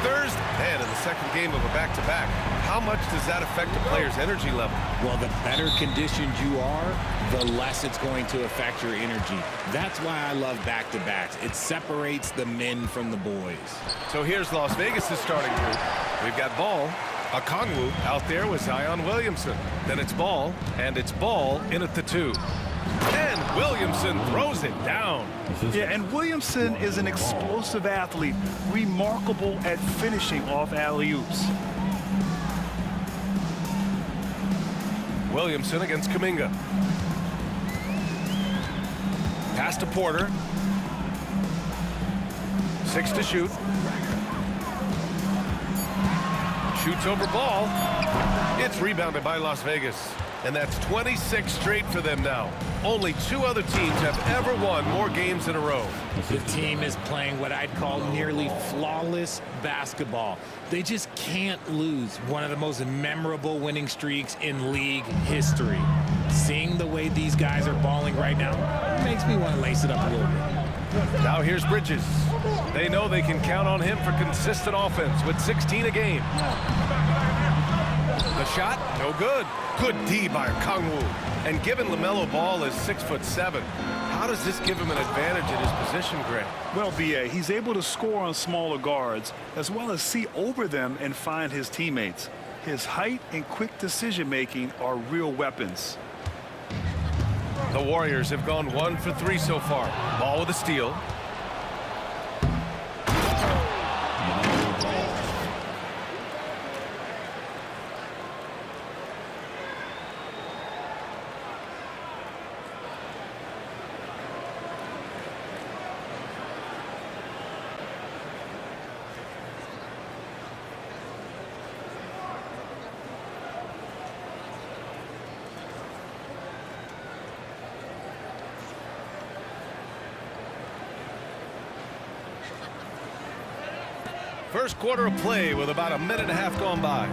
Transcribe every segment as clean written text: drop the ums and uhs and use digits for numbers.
Thursday. And in the second game of a back-to-back, how much does that affect a player's energy level? Well, the better conditioned you are, the less it's going to affect your energy. That's why I love back-to-backs. It separates the men from the boys. So here's Las Vegas' starting group. We've got Ball, Okongwu out there with Zion Williamson. Then it's Ball, and it's Ball in at the 2. And Williamson throws it down. Yeah, and Williamson is an explosive athlete, remarkable at finishing off alley-oops. Williamson against Kuminga. Pass to Porter. 6 to shoot. Shoots over Ball. It's rebounded by Las Vegas. And that's 26 straight for them now. Only 2 other teams have ever won more games in a row. The team is playing what I'd call nearly flawless basketball. They just can't lose. One of the most memorable winning streaks in league history. Seeing the way these guys are balling right now makes me want to lace it up a little bit. Now here's Bridges. They know they can count on him for consistent offense with 16 a game. The shot, no good. Good D by Okongwu. And given LaMelo Ball is 6'7", how does this give him an advantage in his position, Greg? Well, B.A., he's able to score on smaller guards as well as see over them and find his teammates. His height and quick decision-making are real weapons. The Warriors have gone 1 for 3 so far. Ball with a steal. First quarter of play with about a minute and a half gone by.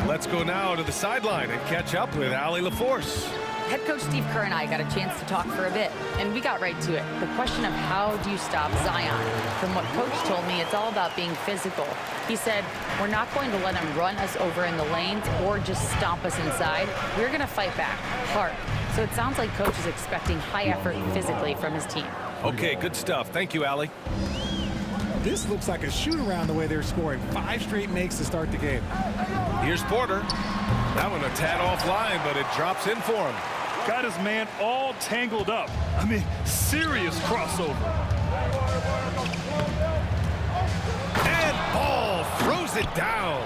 Let's go now to the sideline and catch up with Allie LaForce. Head coach Steve Kerr and I got a chance to talk for a bit, and we got right to it. The question of how do you stop Zion? From what coach told me, it's all about being physical. He said, we're not going to let him run us over in the lanes or just stomp us inside. We're going to fight back hard. So it sounds like coach is expecting high effort physically from his team. Okay, good stuff. Thank you, Allie. This looks like a shoot-around the way they're scoring. 5 straight makes to start the game. Here's Porter. That one a tad offline, but it drops in for him. Got his man all tangled up. I mean, serious crossover. And Ball throws it down.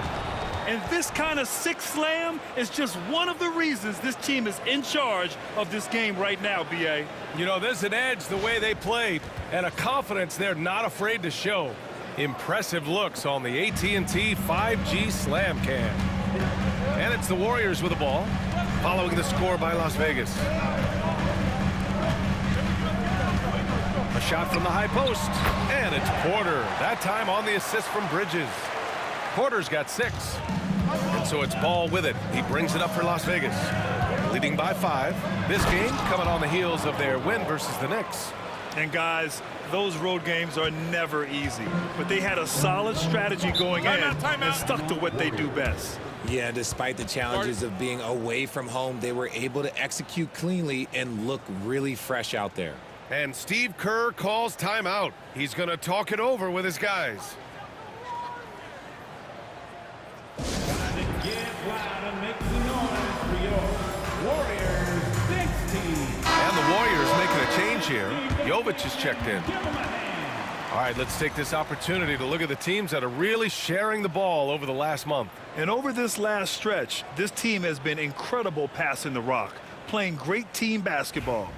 And this kind of six slam is just one of the reasons this team is in charge of this game right now, B.A. You know, there's an edge the way they play and a confidence they're not afraid to show. Impressive looks on the AT&T 5G Slam Cam. And it's the Warriors with the ball, following the score by Las Vegas. A shot from the high post, and it's Porter. That time on the assist from Bridges. Porter's got 6, and so it's Ball with it. He brings it up for Las Vegas, leading by 5. This game coming on the heels of their win versus the Knicks. And guys, those road games are never easy, but they had a solid strategy going in and stuck to what they do best. Yeah, despite the challenges of being away from home, they were able to execute cleanly and look really fresh out there. And Steve Kerr calls timeout. He's going to talk it over with his guys. And the Warriors making a change here. Jovic is checked in. All right, let's take this opportunity to look at the teams that are really sharing the ball over the last month. And over this last stretch, this team has been incredible passing the rock, playing great team basketball.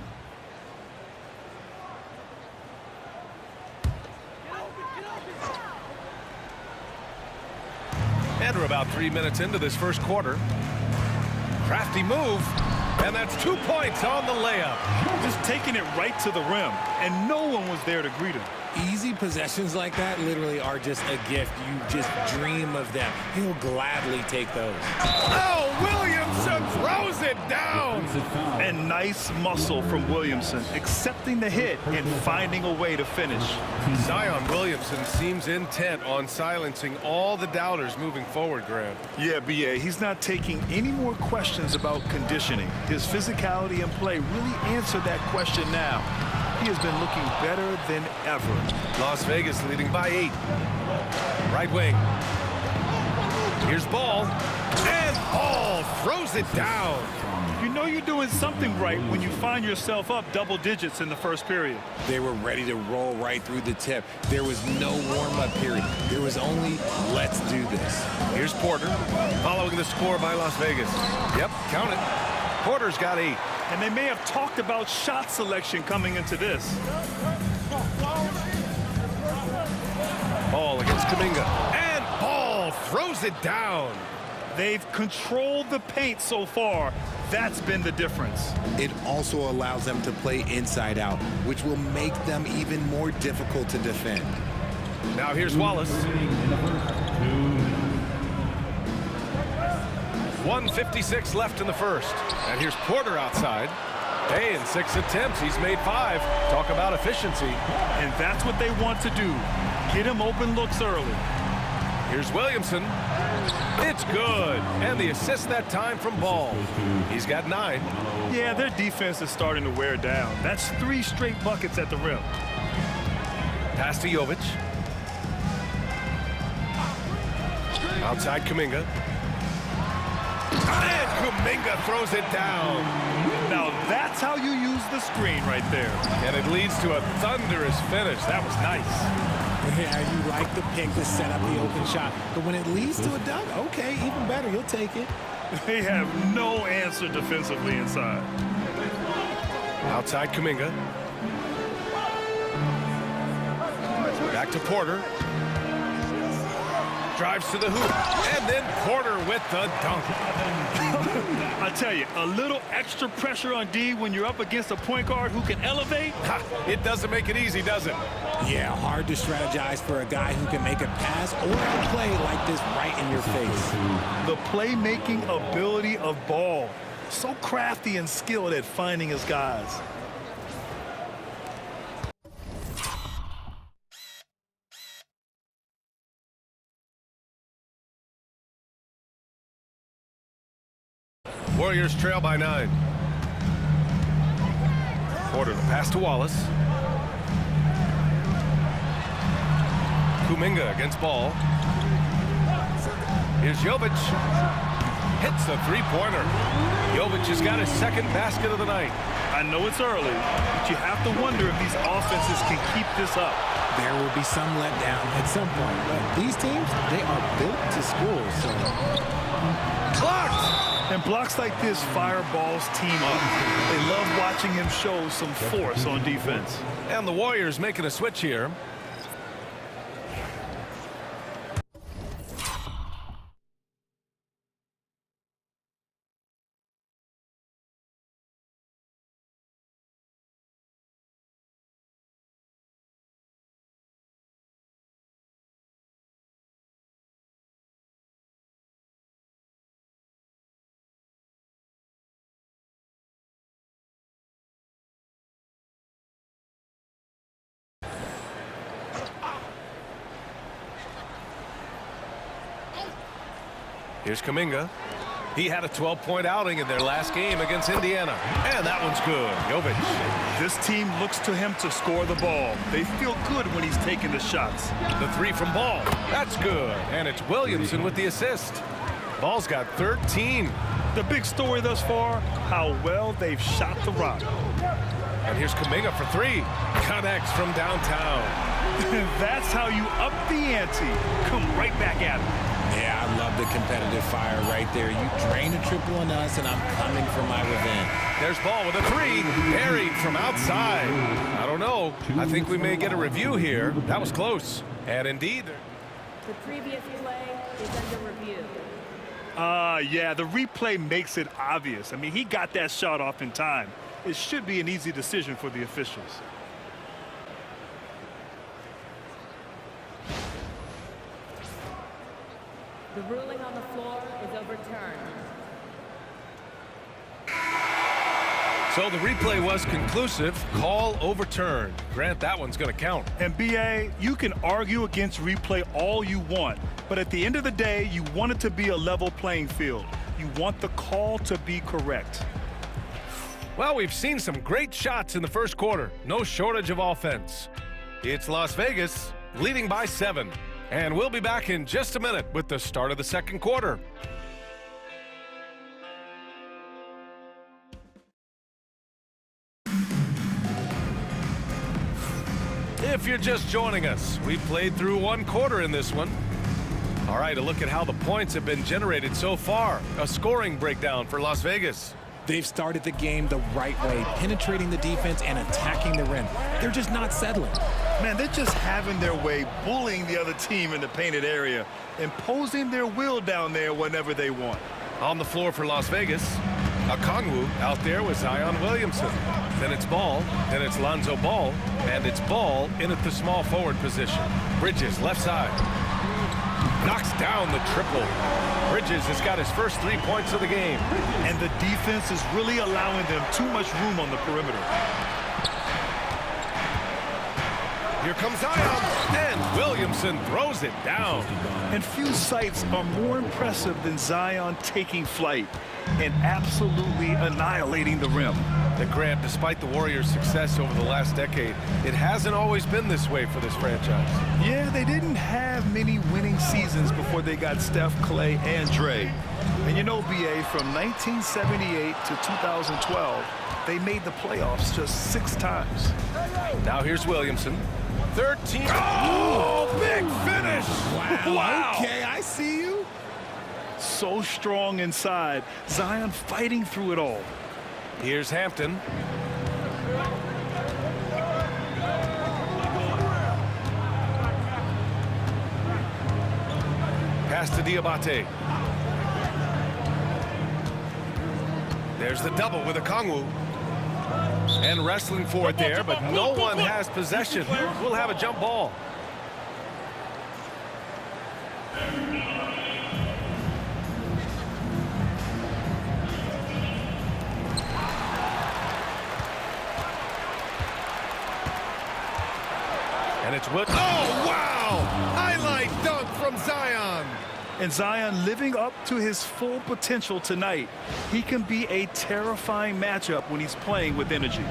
And we're about 3 minutes into this first quarter. Crafty move, and that's 2 points on the layup. Just taking it right to the rim, and no one was there to greet him. Easy possessions like that literally are just a gift. You just dream of them. He'll gladly take those. Oh, Williamson throws it down. And nice muscle from Williamson, accepting the hit and finding a way to finish. Zion Williamson seems intent on silencing all the doubters moving forward, Grant. Yeah, B.A., he's not taking any more questions about conditioning. His physicality and play really answered that question now. He has been looking better than ever. Las Vegas leading by 8. Right wing. Here's Ball. And Ball throws it down. You know you're doing something right when you find yourself up double digits in the first period. They were ready to roll right through the tip. There was no warm-up period. There was only, let's do this. Here's Porter, following the score by Las Vegas. Yep, count it. Porter's got 8. And they may have talked about shot selection coming into this. Ball against Kuminga. And Ball throws it down. They've controlled the paint so far. That's been the difference. It also allows them to play inside out, which will make them even more difficult to defend. Now here's Wallace. 1:56 left in the first. And here's Porter outside. Hey, in 6 attempts, he's made 5. Talk about efficiency. And that's what they want to do. Get him open looks early. Here's Williamson. It's good. And the assist that time from Ball. He's got 9. Yeah, their defense is starting to wear down. That's 3 straight buckets at the rim. Pass to Jovic. Outside Kuminga. And Kuminga throws it down. Now that's how you use the screen right there. And it leads to a thunderous finish. That was nice. Yeah, you like the pick to set up the open shot. But when it leads to a dunk, okay, even better. You'll take it. They have no answer defensively inside. Outside Kuminga. Back to Porter. Drives to the hoop. And then Porter with the dunk. I tell you, a little extra pressure on D when you're up against a point guard who can elevate. Ha, it doesn't make it easy, does it? Yeah, hard to strategize for a guy who can make a pass or a play like this right in your face. The playmaking ability of Ball. So crafty and skilled at finding his guys. Warriors trail by 9. Porter the pass to Wallace. Kuminga against Ball. Here's Jovic. Hits the three-pointer. Jovic has got his second basket of the night. I know it's early, but you have to wonder if these offenses can keep this up. There will be some letdown at some point, but these teams, they are built to score, so... Blocked! And blocks like this fire Ball's team up. They love watching him show some force on defense. And the Warriors making a switch here. Here's Kuminga. He had a 12-point outing in their last game against Indiana. And that one's good. Jovic. This team looks to him to score the ball. They feel good when he's taking the shots. The 3 from Ball. That's good. And it's Williamson with the assist. Ball's got 13. The big story thus far, how well they've shot the rock. And here's Kuminga for 3. Connects from downtown. That's how you up the ante. Come right back at him. Yeah, I love the competitive fire right there. You drain a triple on us, and I'm coming for my revenge. There's Ball with a 3. Buried from outside. I don't know. I think we may get a review here. That was close. And indeed. The previous play is under review. Yeah, the replay makes it obvious. I mean, he got that shot off in time. It should be an easy decision for the officials. The ruling on the floor is overturned. So the replay was conclusive. Call overturned. Grant, that one's going to count. And BA, you can argue against replay all you want, but at the end of the day, you want it to be a level playing field. You want the call to be correct. Well, we've seen some great shots in the first quarter. No shortage of offense. It's Las Vegas leading by 7. And we'll be back in just a minute with the start of the second quarter. If you're just joining us, we've played through one quarter in this one. All right, a look at how the points have been generated so far. A scoring breakdown for Las Vegas. They've started the game the right way, penetrating the defense and attacking the rim. They're just not settling. Man, they're just having their way, bullying the other team in the painted area, imposing their will down there whenever they want. On the floor for Las Vegas, Okongwu out there with Zion Williamson. Then it's Ball, then it's Lonzo Ball, and it's Ball in at the small forward position. Bridges, left side. Knocks down the triple. Bridges has got his first 3 points of the game. And the defense is really allowing them too much room on the perimeter. Here comes Zion, and Williamson throws it down. And few sights are more impressive than Zion taking flight and absolutely annihilating the rim. And Grant, despite the Warriors' success over the last decade, it hasn't always been this way for this franchise. Yeah, they didn't have many winning seasons before they got Steph, Clay, and Dre. And you know, BA, from 1978 to 2012, they made the playoffs just 6 times. Now here's Williamson. 13. Oh, big finish. Wow. Okay, I see you. So strong inside. Zion fighting through it all. Here's Hampton. Pass to Diabate. There's the double with Okongwu. And wrestling for it there, but no one has possession. We'll have a jump ball. And it's Wood. Oh, wow! Highlight dunk from Zion. And Zion living up to his full potential tonight. He can be a terrifying matchup when he's playing with energy.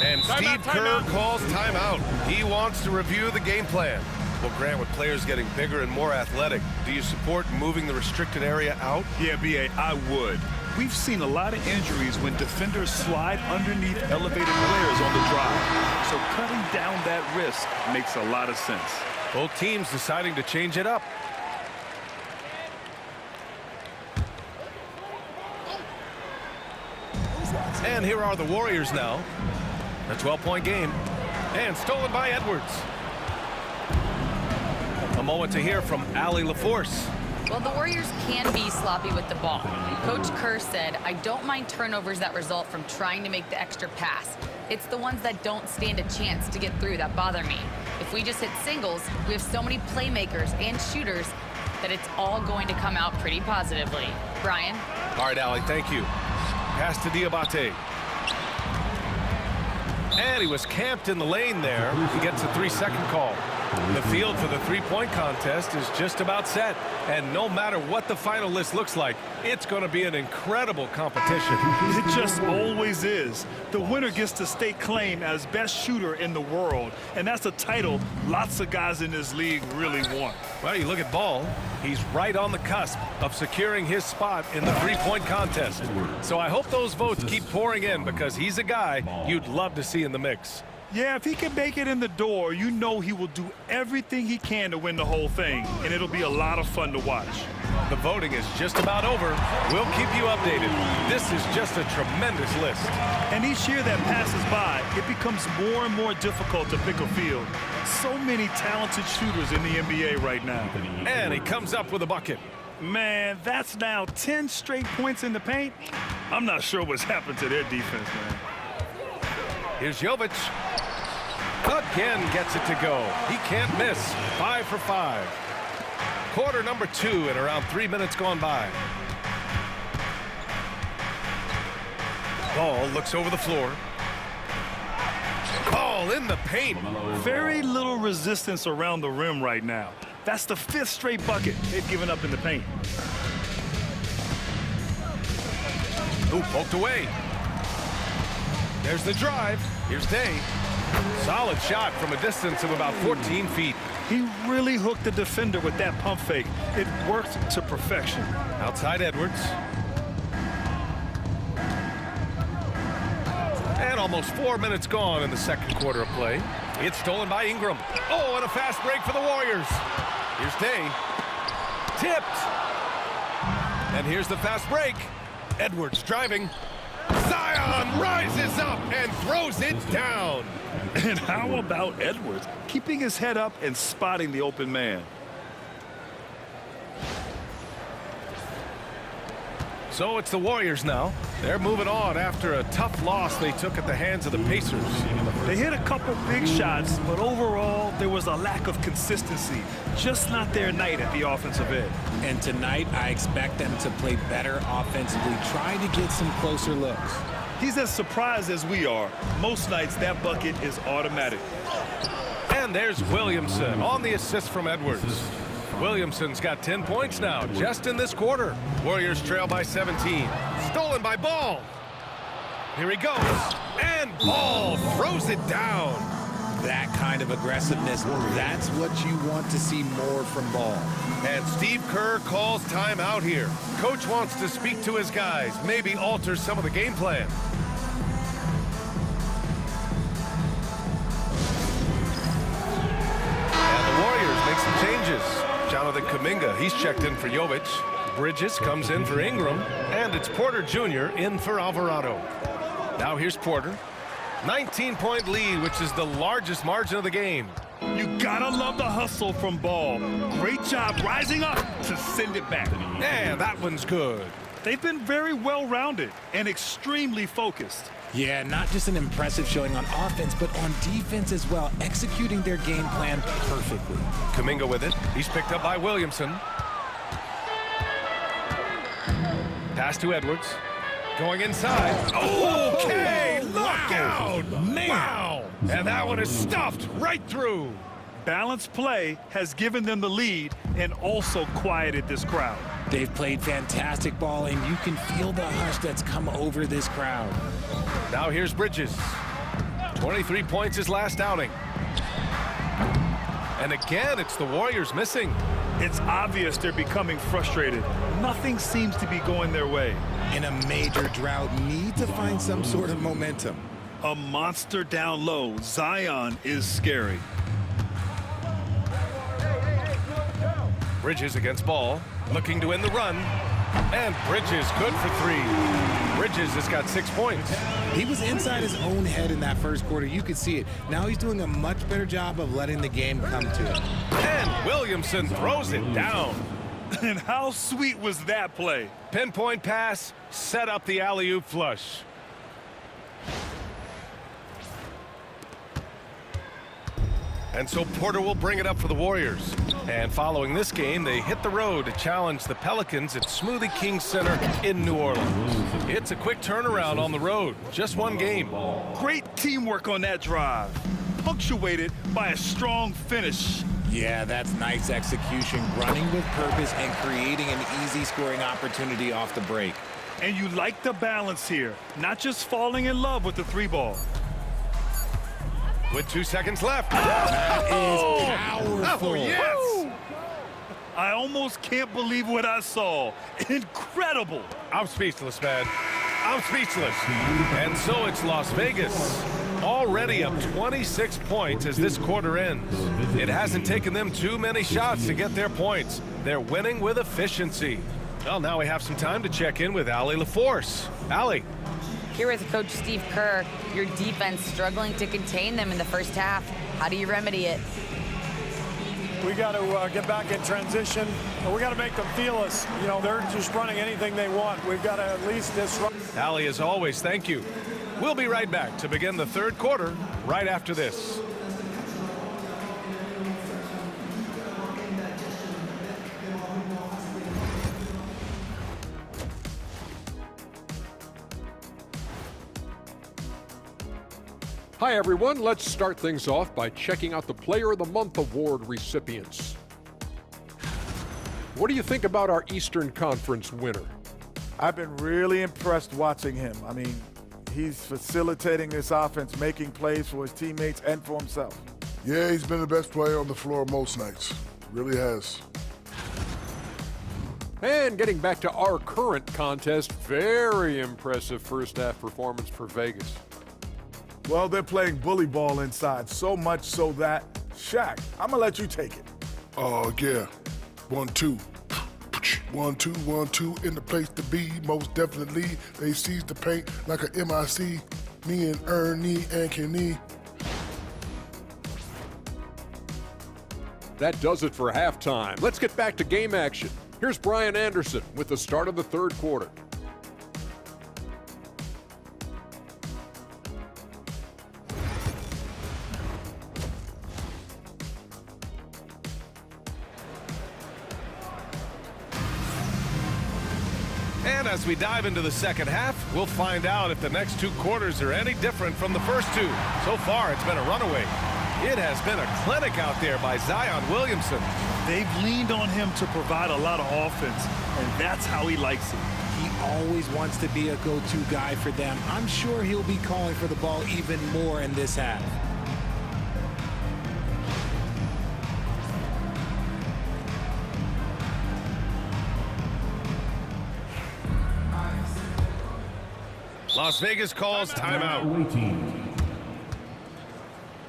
And Steve Kerr calls timeout. He wants to review the game plan. Well, Grant, with players getting bigger and more athletic, do you support moving the restricted area out? Yeah, BA, I would. We've seen a lot of injuries when defenders slide underneath elevated players on the drive. So cutting down that risk makes a lot of sense. Both teams deciding to change it up. And here are the Warriors now. A 12-point game. And stolen by Edwards. A moment to hear from Allie LaForce. Well, the Warriors can be sloppy with the ball. Coach Kerr said, I don't mind turnovers that result from trying to make the extra pass. It's the ones that don't stand a chance to get through that bother me. If we just hit singles, we have so many playmakers and shooters that it's all going to come out pretty positively. Brian? All right, Allie, thank you. Pass to Diabate. And he was camped in the lane there. He gets a 3-second call. The field for the three-point contest is just about set. And no matter what the final list looks like, it's going to be an incredible competition. It just always is. The winner gets to stake claim as best shooter in the world. And that's a title lots of guys in this league really want. Well, you look at Ball. He's right on the cusp of securing his spot in the three-point contest. So I hope those votes keep pouring in because he's a guy you'd love to see in the mix. Yeah, if he can make it in the door, you know he will do everything he can to win the whole thing, and it'll be a lot of fun to watch. The voting is just about over. We'll keep you updated. This is just a tremendous list. And each year that passes by, it becomes more and more difficult to pick a field. So many talented shooters in the NBA right now. And he comes up with a bucket. Man, that's now 10 straight points in the paint. I'm not sure what's happened to their defense, man. Here's Jovic. Again gets it to go. He can't miss. 5 for 5. Quarter number 2 and around 3 minutes gone by. Ball looks over the floor. Ball in the paint. Very little resistance around the rim right now. That's the 5th straight bucket they've given up in the paint. Ooh, poked away. There's the drive. Here's Day. Solid shot from a distance of about 14 feet. He really hooked the defender with that pump fake. It worked to perfection. Outside Edwards. And almost 4 minutes gone in the second quarter of play. It's stolen by Ingram. Oh, and a fast break for the Warriors. Here's Day. Tipped. And here's the fast break. Edwards driving. Zion rises up and throws it down. And how about Edwards keeping his head up and spotting the open man? So it's the Warriors now. They're moving on after a tough loss they took at the hands of the Pacers. They hit a couple big shots, but overall there was a lack of consistency. Just not their night at the offensive end. And tonight, I expect them to play better offensively, try to get some closer looks. He's as surprised as we are. Most nights that bucket is automatic. And there's Williamson on the assist from Edwards. Williamson's got 10 points now, just in this quarter. Warriors trail by 17. Stolen by Ball. Here he goes. And Ball throws it down. That kind of aggressiveness, that's what you want to see more from Ball. And Steve Kerr calls timeout here. Coach wants to speak to his guys, maybe alter some of the game plan. And the Warriors make some changes. Jonathan Kuminga, he's checked in for Jovic. Bridges comes in for Ingram. And it's Porter Jr. in for Alvarado. Now here's Porter. 19-point lead, which is the largest margin of the game. You gotta love the hustle from Ball. Great job rising up to send it back. And that one's good. They've been very well-rounded and extremely focused. Yeah, not just an impressive showing on offense, but on defense as well, executing their game plan perfectly. Kuminga with it. He's picked up by Williamson. Pass to Edwards. Going inside. Okay, look out! Man. Wow! And that one is stuffed right through. Balanced play has given them the lead and also quieted this crowd. They've played fantastic ball, and you can feel the hush that's come over this crowd. Now here's Bridges. 23 points his last outing. And again, it's the Warriors missing. It's obvious they're becoming frustrated. Nothing seems to be going their way. In a major drought, need to find some sort of momentum. A monster down low. Zion is scary. Bridges against Ball, looking to win the run. And Bridges good for 3. Bridges has got 6 points. He was inside his own head in that first quarter. You could see it. Now he's doing a much better job of letting the game come to him. And Williamson throws it down. And how sweet was that play? Pinpoint pass, set up the alley-oop flush. And so Porter will bring it up for the Warriors. And following this game, they hit the road to challenge the Pelicans at Smoothie King Center in New Orleans. It's a quick turnaround on the road. Just one game. Great teamwork on that drive. Punctuated by a strong finish. Yeah, that's nice execution, running with purpose and creating an easy scoring opportunity off the break. And you like the balance here, not just falling in love with the 3-ball. With 2 seconds left. That is powerful. Oh, yes. I almost can't believe what I saw. Incredible. I'm speechless, man. I'm speechless. And so it's Las Vegas. Already up 26 points as this quarter ends. It hasn't taken them too many shots to get their points. They're winning with efficiency. Well, now we have some time to check in with Allie LaForce. Allie. Here with Coach Steve Kerr, your defense struggling to contain them in the first half. How do you remedy it? We got to get back in transition. We got to make them feel us. You know, they're just running anything they want. We've got to at least disrupt. Allie, as always, thank you. We'll be right back to begin the third quarter right after this. Hi, everyone. Let's start things off by checking out the Player of the Month award recipients. What do you think about our Eastern Conference winner? I've been really impressed watching him. I mean, he's facilitating this offense, making plays for his teammates and for himself. Yeah, he's been the best player on the floor most nights. Really has. And getting back to our current contest, very impressive first half performance for Vegas. Well, they're playing bully ball inside, so much so that, Shaq, I'm going to let you take it. Oh, yeah. 1-2. 1-2, 1-2 in the place to be. Most definitely, they seize the paint like a MIC. Me and Ernie and Kenny. That does it for halftime. Let's get back to game action. Here's Brian Anderson with the start of the third quarter. And as we dive into the second half, we'll find out if the next two quarters are any different from the first two. So far, it's been a runaway. It has been a clinic out there by Zion Williamson. They've leaned on him to provide a lot of offense, and that's how he likes it. He always wants to be a go-to guy for them. I'm sure he'll be calling for the ball even more in this half. Las Vegas calls timeout.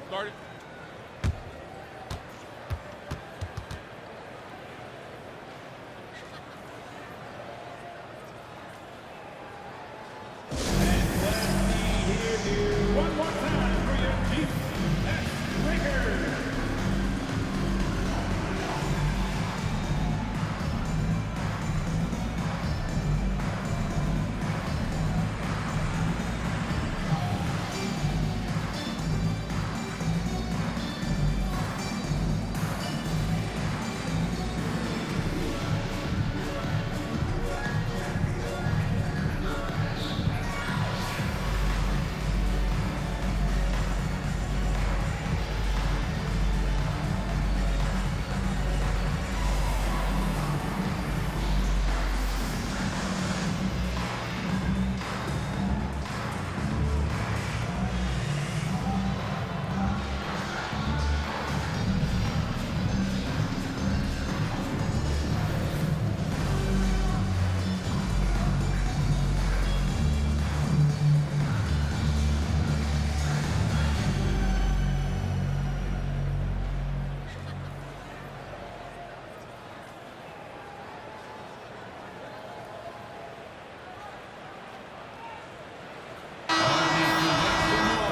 Start it. One more time for your Chief Lakers.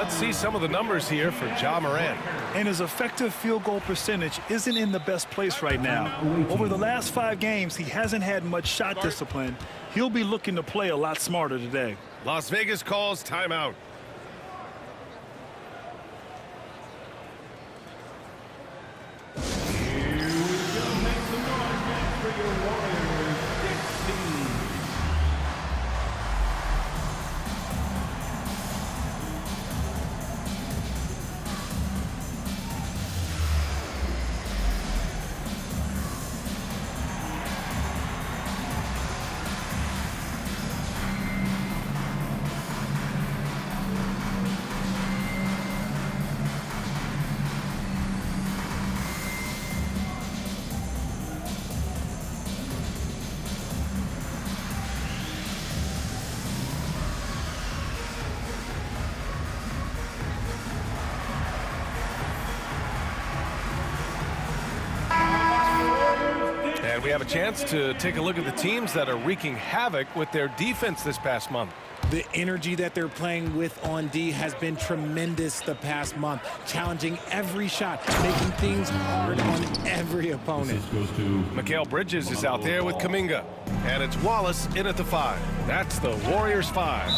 See some of the numbers here for Ja Morant. And his effective field goal percentage isn't in the best place right now. Over the last 5 games, he hasn't had much shot discipline. He'll be looking to play a lot smarter today. Las Vegas calls timeout. And we have a chance to take a look at the teams that are wreaking havoc with their defense this past month. The energy that they're playing with on D has been tremendous the past month, challenging every shot, making things hard on every opponent. Mikal Bridges is out there with Kuminga, and it's Wallace in at the 5. That's the Warriors 5.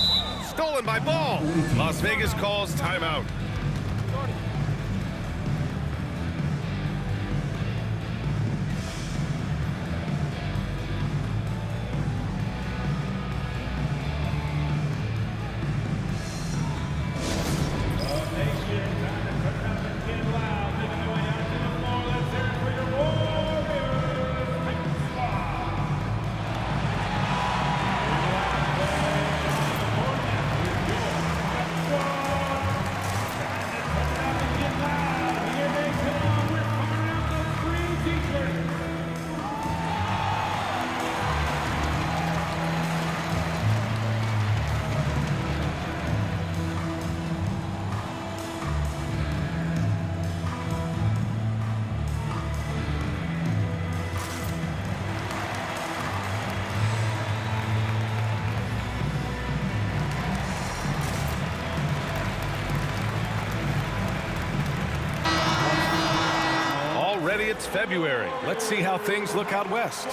Stolen by Ball. Las Vegas calls timeout. It's February. Let's see how things look out west.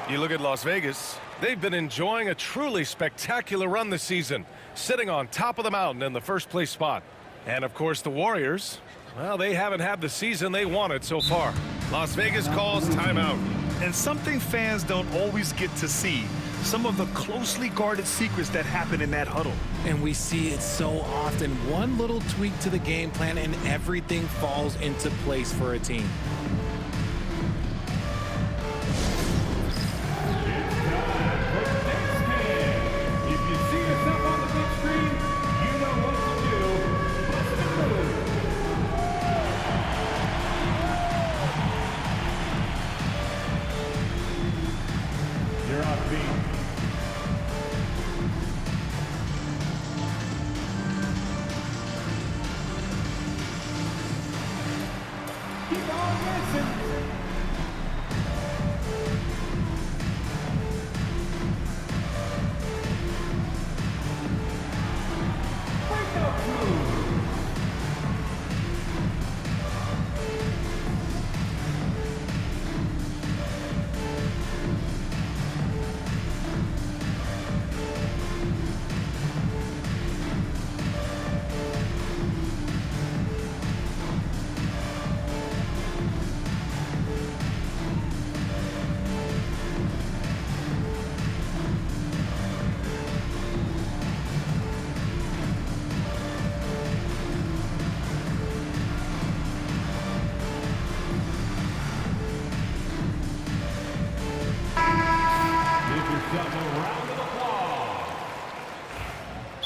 You look at Las Vegas. They've been enjoying a truly spectacular run this season, sitting on top of the mountain in the first place spot. And of course the Warriors, well, they haven't had the season they wanted so far. Las Vegas calls timeout. And something fans don't always get to see, some of the closely guarded secrets that happen in that huddle. And we see it so often. One little tweak to the game plan and everything falls into place for a team.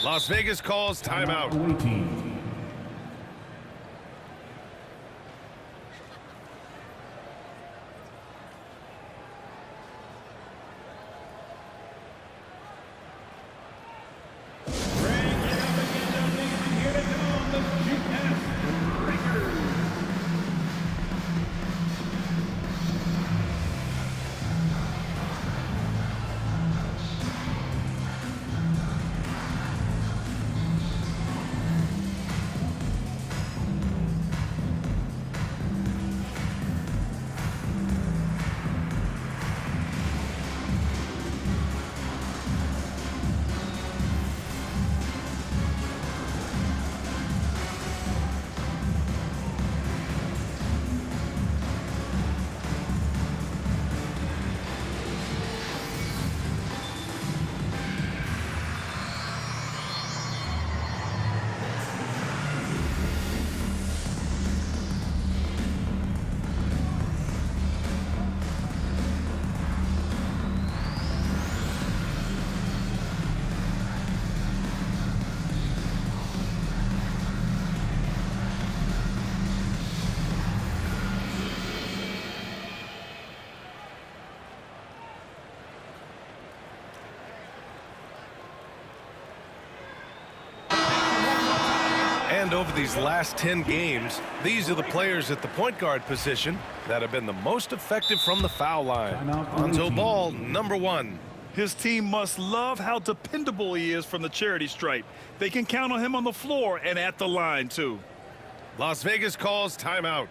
Las Vegas calls timeout. And over these last 10 games, these are the players at the point guard position that have been the most effective from the foul line. Lonzo Ball, number 1. His team must love how dependable he is from the charity stripe. They can count on him on the floor and at the line, too. Las Vegas calls timeout.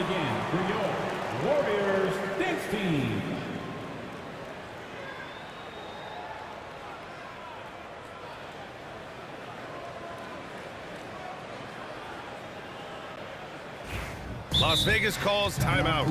again for your Warriors dance team. Las Vegas calls timeout.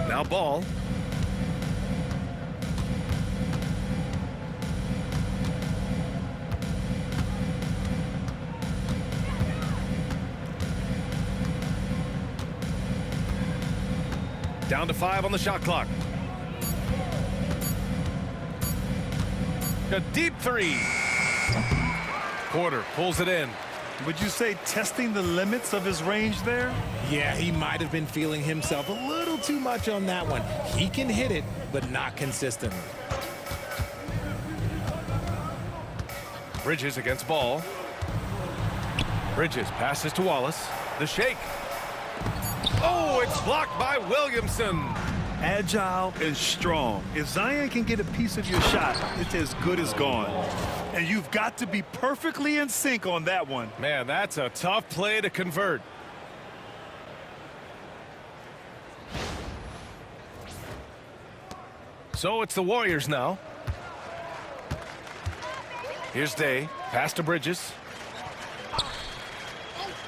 Now Ball. Down to 5 on the shot clock. A deep 3. Porter pulls it in. Would you say testing the limits of his range there? Yeah, he might have been feeling himself a little too much on that one. He can hit it, but not consistently. Bridges against Ball. Bridges passes to Wallace. The shake. Oh, it's blocked by Williamson. Agile and strong. If Zion can get a piece of your shot, it's as good as gone. And you've got to be perfectly in sync on that one. Man, that's a tough play to convert. So it's the Warriors now. Here's Day. Pass to Bridges.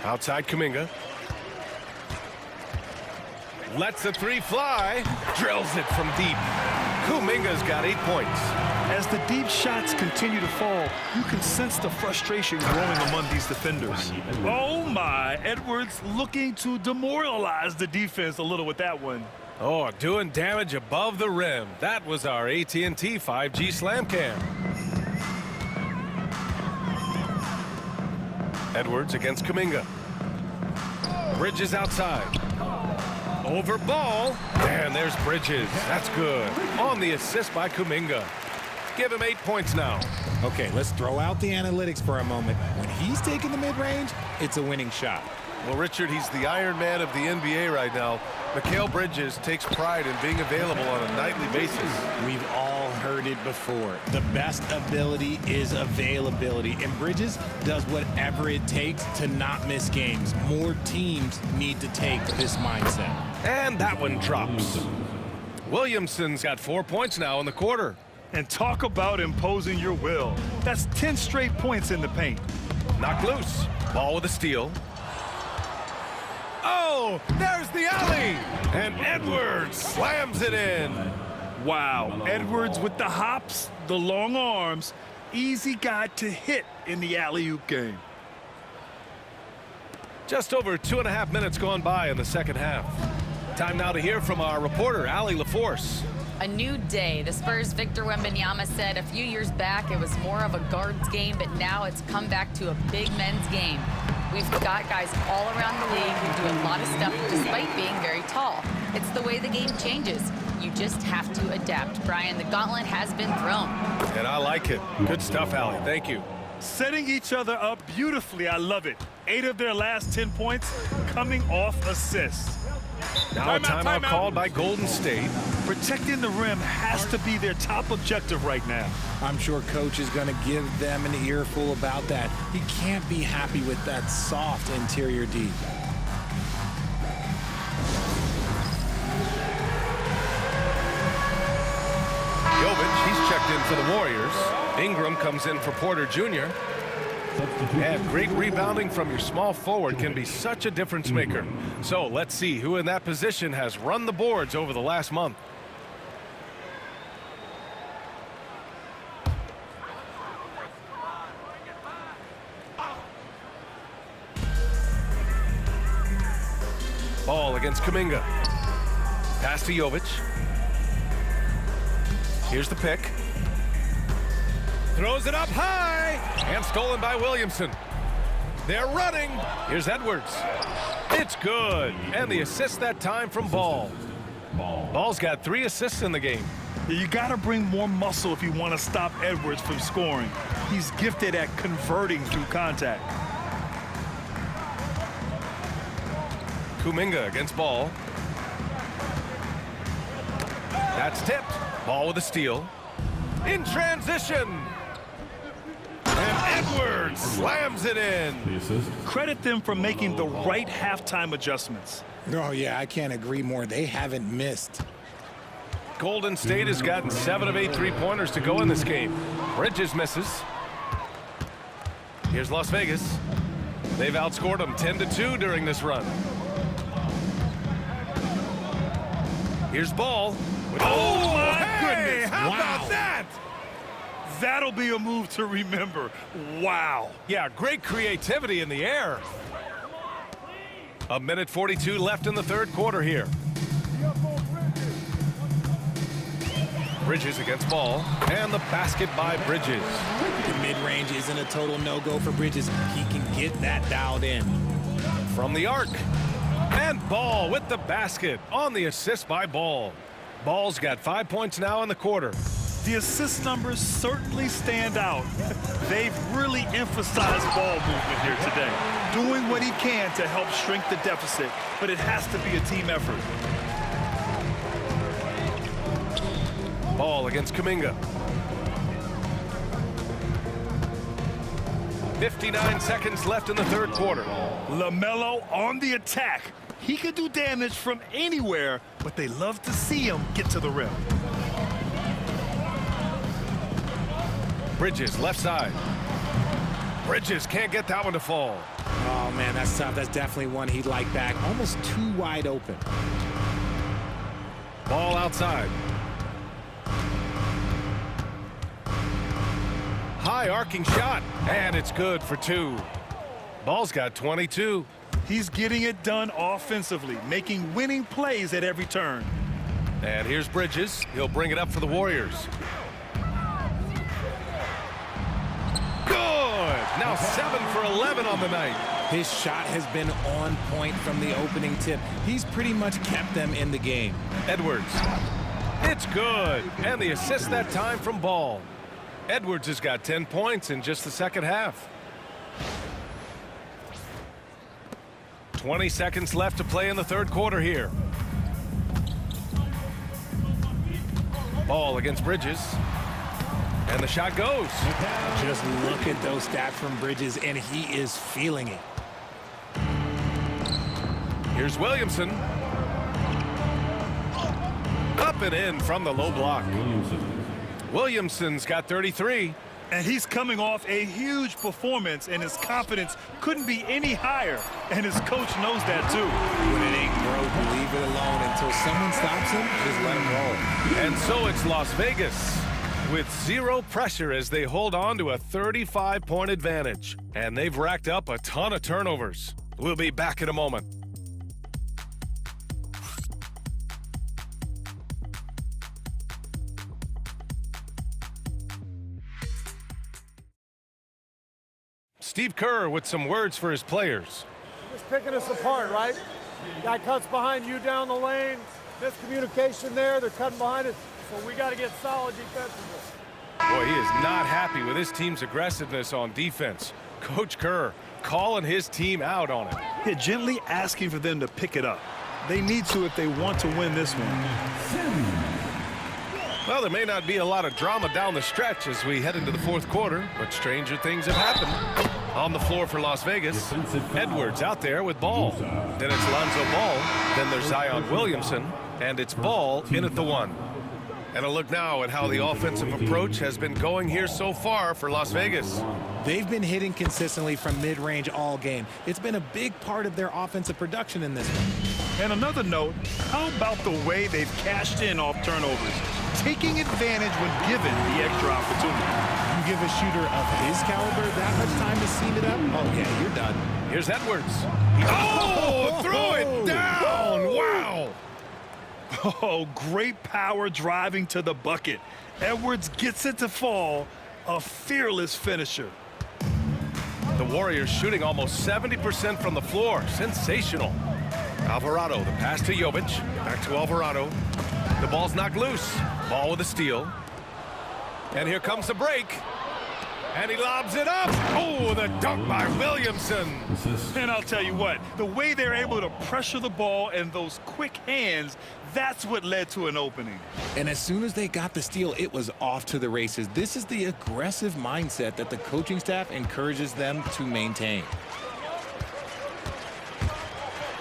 Outside Kuminga. Lets the 3 fly. Drills it from deep. Kuminga's got 8 points. As the deep shots continue to fall, you can sense the frustration growing among these defenders. Oh my, Edwards looking to demoralize the defense a little with that one. Oh, doing damage above the rim. That was our AT&T 5G Slam Cam. Edwards against Kuminga. Bridges outside. Over Ball. And there's Bridges. That's good. On the assist by Kuminga. Give him 8 points now. Okay, let's throw out the analytics for a moment. When he's taking the mid-range, it's a winning shot. Well, Richard, he's the Iron Man of the NBA right now. Mikal Bridges takes pride in being available on a nightly basis. We've all heard it before. The best ability is availability, and Bridges does whatever it takes to not miss games. More teams need to take this mindset. And that one drops. Williamson's got 4 points now in the quarter. And talk about imposing your will. That's 10 straight points in the paint. Knocked loose. Ball with a steal. Oh, there's the alley. And Edwards slams it in. Wow, Edwards with the hops, the long arms. Easy guy to hit in the alley-oop game. Just over 2.5 minutes gone by in the second half. Time now to hear from our reporter, Allie LaForce. A new day. The Spurs' Victor Wembanyama said a few years back it was more of a guards game, but now it's come back to a big men's game. We've got guys all around the league who do a lot of stuff despite being very tall. It's the way the game changes. You just have to adapt. Brian, the gauntlet has been thrown. And I like it. Good stuff, Allie. Thank you. Setting each other up beautifully. I love it. 8 of their last 10 points coming off assists. Now a timeout called by Golden State. Protecting the rim has to be their top objective right now. I'm sure coach is going to give them an earful about that. He can't be happy with that soft interior D. Jovic, he's checked in for the Warriors. Ingram comes in for Porter Jr. And great rebounding from your small forward can be such a difference maker. So let's see who in that position has run the boards over the last month. Ball against Kuminga. Pass to Jovic. Here's the pick. Throws it up high and stolen by Williamson. They're running. Here's Edwards. It's good. And the assist that time from Ball. Ball's got 3 assists in the game. You got to bring more muscle if you want to stop Edwards from scoring. He's gifted at converting through contact. Kuminga against Ball. That's tipped. Ball with a steal. In transition. And Edwards slams it in. Credit them for making the right halftime adjustments. Oh, yeah, I can't agree more. They haven't missed. Golden State has gotten 7 of 8 3-pointers to go in this game. Bridges misses. Here's Las Vegas. They've outscored them 10-2 during this run. Here's Ball. Oh, my goodness. How about that? That'll be a move to remember. Wow. Yeah, great creativity in the air. 1:42 left in the third quarter here. Bridges against Ball. And the basket by Bridges. The mid-range isn't a total no-go for Bridges. He can get that dialed in. From the arc. And Ball with the basket on the assist by Ball. Ball's got 5 points now in the quarter. The assist numbers certainly stand out. They've really emphasized ball movement here today. Doing what he can to help shrink the deficit, but it has to be a team effort. Ball against Kuminga. 59 seconds left in the third quarter. LaMelo on the attack. He can do damage from anywhere, but they love to see him get to the rim. Bridges, left side. Bridges can't get that one to fall. Oh, man, that's tough. That's definitely one he'd like back. Almost too wide open. Ball outside. High arcing shot, and it's good for 2. Ball's got 22. He's getting it done offensively, making winning plays at every turn. And here's Bridges. He'll bring it up for the Warriors. Good! Now 7 for 11 on the night. His shot has been on point from the opening tip. He's pretty much kept them in the game. Edwards. It's good. And the assist that time from Ball. Edwards has got 10 points in just the second half. 20 seconds left to play in the third quarter here. Ball against Bridges. And the shot goes. Just look at those stats from Bridges, and he is feeling it. Here's Williamson. Up and in from the low block. Williamson's got 33. And he's coming off a huge performance, and his confidence couldn't be any higher. And his coach knows that, too. When it ain't broke, leave it alone. Until someone stops him, just let him roll. And so it's Las Vegas with 0 pressure as they hold on to a 35-point advantage. And they've racked up a ton of turnovers. We'll be back in a moment. Steve Kerr with some words for his players. Just picking us apart, right? Guy cuts behind you down the lane. Miscommunication there. They're cutting behind us. So we got to get solid defensively. Boy, he is not happy with his team's aggressiveness on defense. Coach Kerr calling his team out on it. Yeah, gently asking for them to pick it up. They need to if they want to win this one. Well, there may not be a lot of drama down the stretch as we head into the fourth quarter, but stranger things have happened. On the floor for Las Vegas, Edwards out there with Ball. Then it's Lonzo Ball. Then there's Zion Williamson. And it's Ball in at the 1. And a look now at how the offensive approach has been going here so far for Las Vegas. They've been hitting consistently from mid-range all game. It's been a big part of their offensive production in this one. And another note, how about the way they've cashed in off turnovers? Taking advantage when given the extra opportunity. You give a shooter of his caliber that much time to seam it up, oh yeah, you're done. Here's Edwards. Oh, throw it down. Wow. Oh, great power driving to the bucket. Edwards gets it to fall. A fearless finisher. The Warriors shooting almost 70% from the floor. Sensational. Alvarado, the pass to Jovic. Back to Alvarado. The ball's knocked loose. Ball with a steal. And here comes the break. And he lobs it up. Oh, the dunk by Williamson. And I'll tell you what, the way they're able to pressure the ball and those quick hands, that's what led to an opening. And as soon as they got the steal, it was off to the races. This is the aggressive mindset that the coaching staff encourages them to maintain.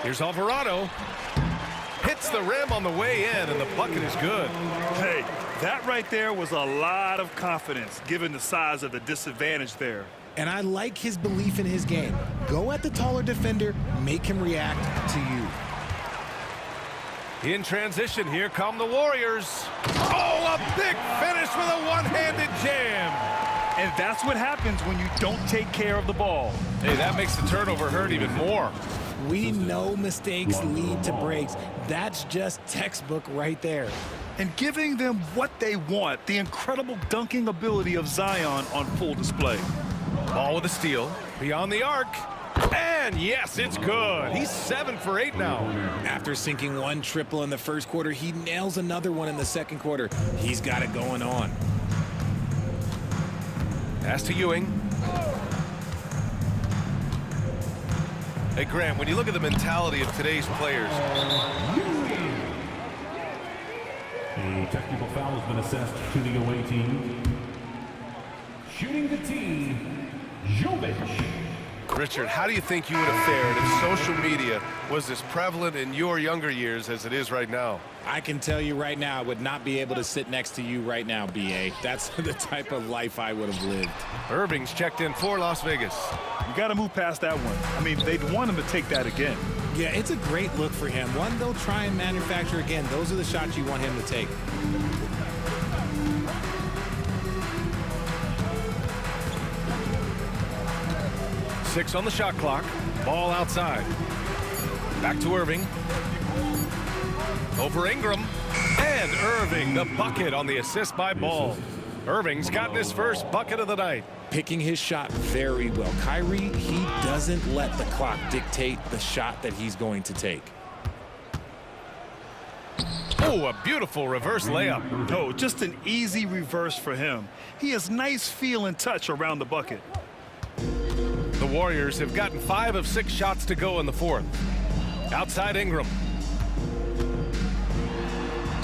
Here's Alvarado. Hits the rim on the way in, and the bucket is good. Hey, that right there was a lot of confidence, given the size of the disadvantage there. And I like his belief in his game. Go at the taller defender, make him react to you. In transition, here come the Warriors. Oh, a big finish with a one-handed jam. And that's what happens when you don't take care of the ball. Hey, that makes the turnover hurt even more. We know mistakes lead to breaks. That's just textbook right there. And giving them what they want, the incredible dunking ability of Zion on full display. Ball with a steal, beyond the arc. And yes, it's good. He's 7 for 8 now. After sinking one triple in the first quarter, he nails another one in the second quarter. He's got it going on. Pass to Ewing. Hey, Grant, when you look at the mentality of today's players. A technical foul has been assessed to the away team. Shooting the team, Jovic. Richard, how do you think you would have fared if social media was as prevalent in your younger years as it is right now? I can tell you right now, I would not be able to sit next to you right now, B.A. That's the type of life I would have lived. Irving's checked in for Las Vegas. You got to move past that one. I mean, they'd want him to take that again. Yeah, it's a great look for him. One they'll try and manufacture again. Those are the shots you want him to take. Six on the shot clock. Ball outside. Back to Irving. Over Ingram. And Irving, the bucket on the assist by Ball. Irving's gotten his first bucket of the night. Picking his shot very well. Kyrie, he doesn't let the clock dictate the shot that he's going to take. Oh, a beautiful reverse layup. Oh, just an easy reverse for him. He has nice feel and touch around the bucket. The Warriors have gotten 5 of 6 shots to go in the fourth. Outside Ingram.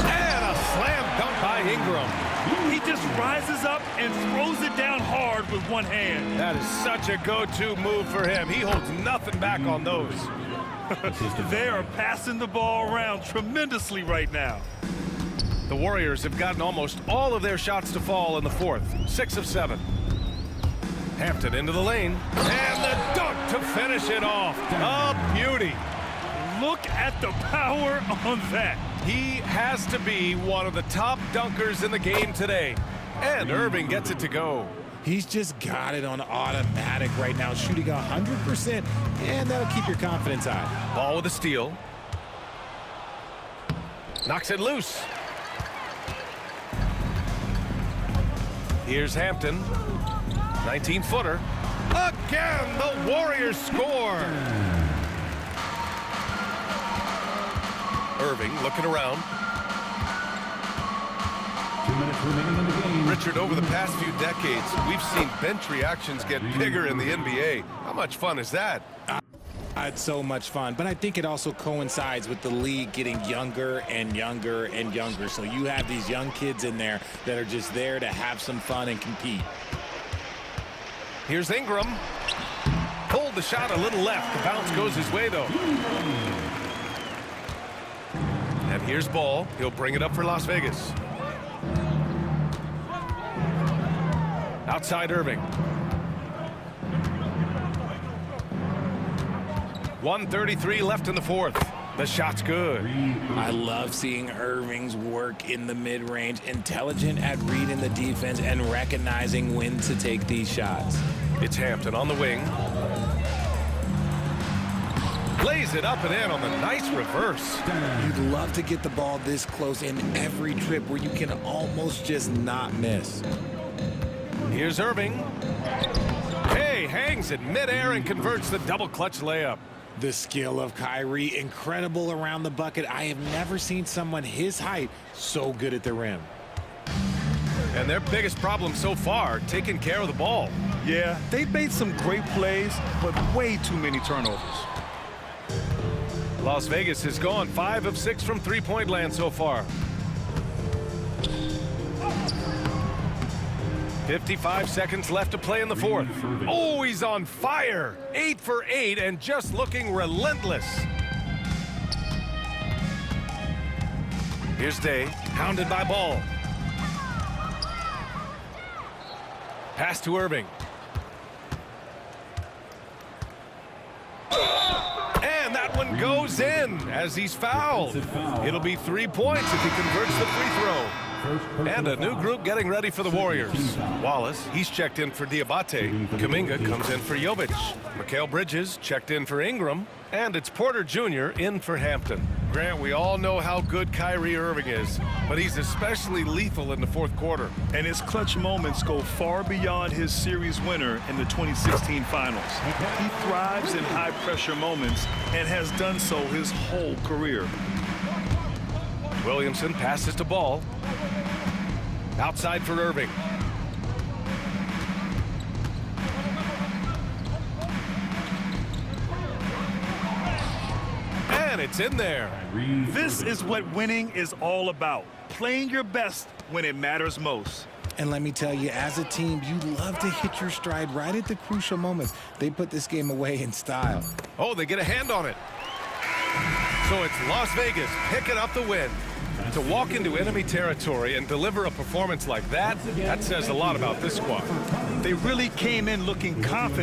And a slam dunk by Ingram. He just rises up and throws it down hard with one hand. That is such a go-to move for him. He holds nothing back on those. They are passing the ball around tremendously right now. The Warriors have gotten almost all of their shots to fall in the fourth. 6 of 7. Hampton into the lane. And the dunk to finish it off. A beauty. Look at the power on that. He has to be one of the top dunkers in the game today. And Irving gets it to go. He's just got it on automatic right now, shooting 100%, and that'll keep your confidence high. Ball with a steal. Knocks it loose. Here's Hampton. 19-footer. Again, the Warriors score. Irving looking around. 2 minutes remaining in the game. Richard, over the past few decades, we've seen bench reactions get bigger in the NBA. How much fun is that? It's so much fun, but I think it also coincides with the league getting younger and younger and younger. So you have these young kids in there that are just there to have some fun and compete. Here's Ingram. Pulled the shot a little left. The bounce goes his way, though. And here's Ball. He'll bring it up for Las Vegas. Outside Irving. 1:33 left in the fourth. The shot's good. I love seeing Irving's work in the mid-range, intelligent at reading the defense and recognizing when to take these shots. It's Hampton on the wing. Lays it up and in on the nice reverse. You'd love to get the ball this close in every trip where you can almost just not miss. Here's Irving. Hey, hangs in midair and converts the double clutch layup. The skill of Kyrie, incredible around the bucket. I have never seen someone his height so good at the rim. And their biggest problem so far, taking care of the ball. Yeah, they've made some great plays, but way too many turnovers. Las Vegas has gone 5 of 6 from three-point land so far. 55 seconds left to play in the fourth. Oh, he's on fire. 8 for 8 and just looking relentless. Here's Day, hounded by Ball. Pass to Irving. And that one goes in as he's fouled. It'll be 3 points if he converts the free throw. And a new group getting ready for the Warriors. Wallace, he's checked in for Diabate. Kuminga comes in for Jovic. Mikal Bridges checked in for Ingram. And it's Porter Jr. in for Hampton. Grant, we all know how good Kyrie Irving is, but he's especially lethal in the fourth quarter. And his clutch moments go far beyond his series winner in the 2016 finals. He thrives in high-pressure moments and has done so his whole career. Williamson passes to Ball. Outside for Irving. And it's in there. This is what winning is all about. Playing your best when it matters most. And let me tell you, as a team, you love to hit your stride right at the crucial moments. They put this game away in style. Oh, they get a hand on it. So it's Las Vegas picking up the win. To walk into enemy territory and deliver a performance like that, that says a lot about this squad. They really came in looking confident.